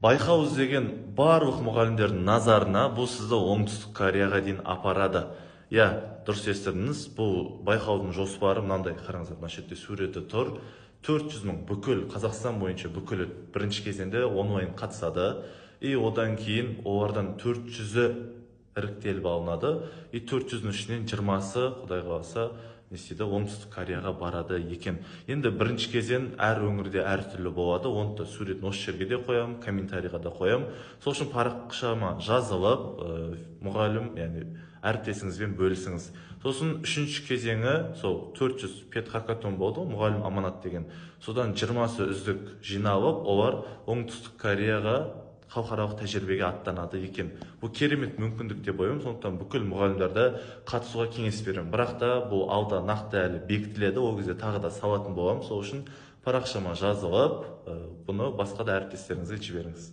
Байқау іздеген барлық мұғалімдердің назарына бұл сізді Оңтүстік Кореяға дейін апарады. Иә, дұрыс естідіңіз. Бұл байқаудың жоспары мынандай, қараңыздар, мына жерде суреті тұр. 400 мың бүкіл Қазақстан бойынша бүкіл бірінші кезеңде онлайн қатысады. И одан кейін олардан 400-і іріктеліп алынады. И 400-нің ішінен 20-сы, Құдай қаласа, не істейді, Оңтүстік Кореяға барады екен. Енді бірінші кезең әр өңірде әртүрлі болады. Оны да суретін осы жерге де қоямын, комментарийға да қоямын. Сол үшін парақшама жазылып, мұғалім, яғни әріптесіңізбен бөлісіңіз. Сосын үшінші кезеңі, сол 400 педхакатон болды, мұғалім аманат деген. Содан 20-сы үздік жиналып, олар Оңтүстік Кореяға халықаралық тәжірибеге аттанады екен. Бұл керемет мүмкіндік деп ойлаймын, сондықтан бүкіл мұғалімдерді қатысуға кеңес беремін. Бірақ та бұл алда нақты әлі бекітіледі, ол кезде тағы да салатын боламын. Сол үшін парақшама жазылып, бұны басқа да әріптестеріңізге жіберіңіз.